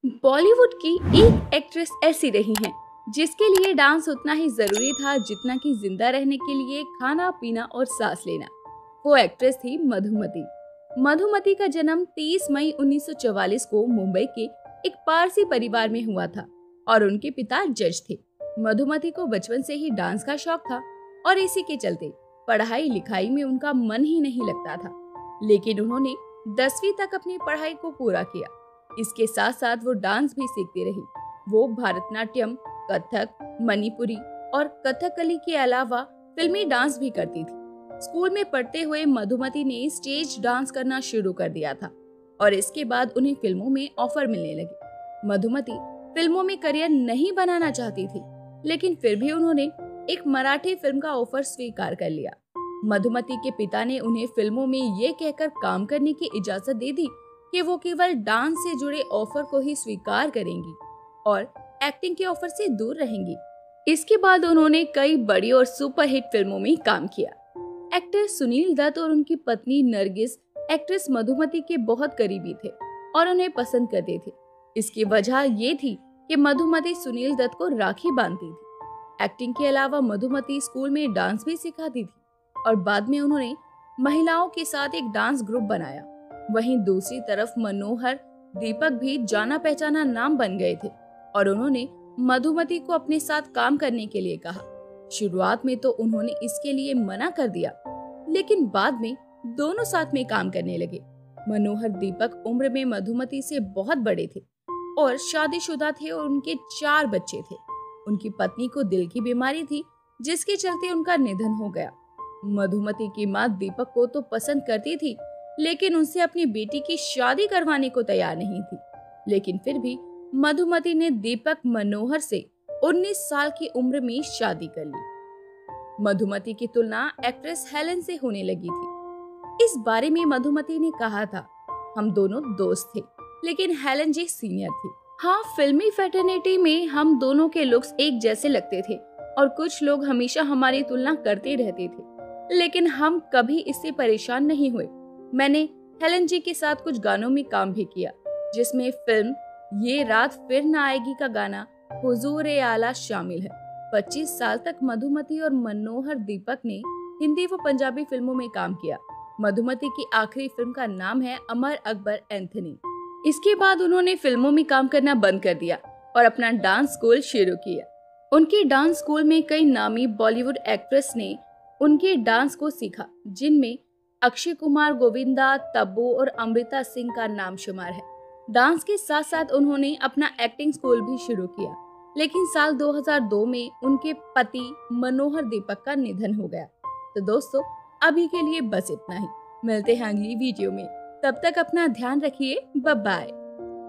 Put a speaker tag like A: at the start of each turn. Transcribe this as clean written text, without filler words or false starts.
A: बॉलीवुड की एक एक्ट्रेस ऐसी रही हैं जिसके लिए डांस उतना ही जरूरी था जितना कि जिंदा रहने के लिए खाना पीना और सांस लेना। वो एक्ट्रेस थी मधुमती। मधुमती का जन्म 30 मई 1944 को मुंबई के एक पारसी परिवार में हुआ था और उनके पिता जज थे। मधुमती को बचपन से ही डांस का शौक था और इसी के चलते पढ़ाई लिखाई में उनका मन ही नहीं लगता था, लेकिन उन्होंने 10वीं तक अपनी पढ़ाई को पूरा किया। इसके साथ साथ वो डांस भी सीखती रही। वो भारतनाट्यम, कथक, मणिपुरी और कथकली के अलावा फिल्मी डांस भी करती थी। स्कूल में पढ़ते हुए मधुमती ने स्टेज डांस करना शुरू कर दिया था और इसके बाद उन्हें फिल्मों में ऑफर मिलने लगे। मधुमती फिल्मों में करियर नहीं बनाना चाहती थी, लेकिन फिर भी उन्होंने एक मराठी फिल्म का ऑफर स्वीकार कर लिया। मधुमती के पिता ने उन्हें फिल्मों में ये कहकर काम करने की इजाजत दे दी कि वो केवल डांस से जुड़े ऑफर को ही स्वीकार करेंगी और एक्टिंग के ऑफर से दूर रहेंगी। इसके बाद उन्होंने कई बड़ी और सुपरहिट फिल्मों में काम किया। एक्टर सुनील दत्त और उनकी पत्नी नरगिस एक्ट्रेस मधुमती के बहुत करीबी थे और उन्हें पसंद करते थे। इसकी वजह ये थी कि मधुमती सुनील दत्त को राखी बांधती थी। एक्टिंग के अलावा मधुमती स्कूल में डांस भी सिखाती थी और बाद में उन्होंने महिलाओं के साथ एक डांस ग्रुप बनाया। वहीं दूसरी तरफ मनोहर दीपक भी जाना पहचाना नाम बन गए थे और उन्होंने मधुमती को अपने साथ काम करने के लिए कहा। शुरुआत में तो उन्होंने इसके लिए मना कर दिया, लेकिन बाद में दोनों साथ में काम करने लगे। मनोहर दीपक उम्र में मधुमती से बहुत बड़े थे और शादीशुदा थे और उनके 4 बच्चे थे। उनकी पत्नी को दिल की बीमारी थी, जिसके चलते उनका निधन हो गया। मधुमती की माँ दीपक को तो पसंद करती थी, लेकिन उनसे अपनी बेटी की शादी करवाने को तैयार नहीं थी। लेकिन फिर भी मधुमती ने दीपक मनोहर से 19 साल की उम्र में शादी कर ली। मधुमती की तुलना एक्ट्रेस हेलन से होने लगी थी। इस बारे में मधुमती ने कहा था, हम दोनों दोस्त थे, लेकिन हेलन जी सीनियर थी। हाँ, फिल्मी फैटर्निटी में हम दोनों के लुक्स एक जैसे लगते थे और कुछ लोग हमेशा हमारी तुलना करते रहते थे, लेकिन हम कभी इससे परेशान नहीं हुए। मैंने हेलन जी के साथ कुछ गानों में काम भी किया, जिसमें फिल्म ये रात फिर न आएगी का गाना हुजूर-ए आला शामिल है। 25 साल तक मधुमती और मनोहर दीपक ने हिंदी व पंजाबी फिल्मों में काम किया। मधुमती की आखिरी फिल्म का नाम है अमर अकबर एंथनी। इसके बाद उन्होंने फिल्मों में काम करना बंद कर दिया और अपना डांस स्कूल शुरू किया। उनके डांस स्कूल में कई नामी बॉलीवुड एक्ट्रेस ने उनके डांस को सीखा, जिनमें अक्षय कुमार, गोविंदा, तब्बू और अमृता सिंह का नाम शुमार है। डांस के साथ साथ उन्होंने अपना एक्टिंग स्कूल भी शुरू किया, लेकिन साल 2002 में उनके पति मनोहर दीपक का निधन हो गया। तो दोस्तों, अभी के लिए बस इतना ही। मिलते हैं अगली वीडियो में, तब तक अपना ध्यान रखिए। Bye bye.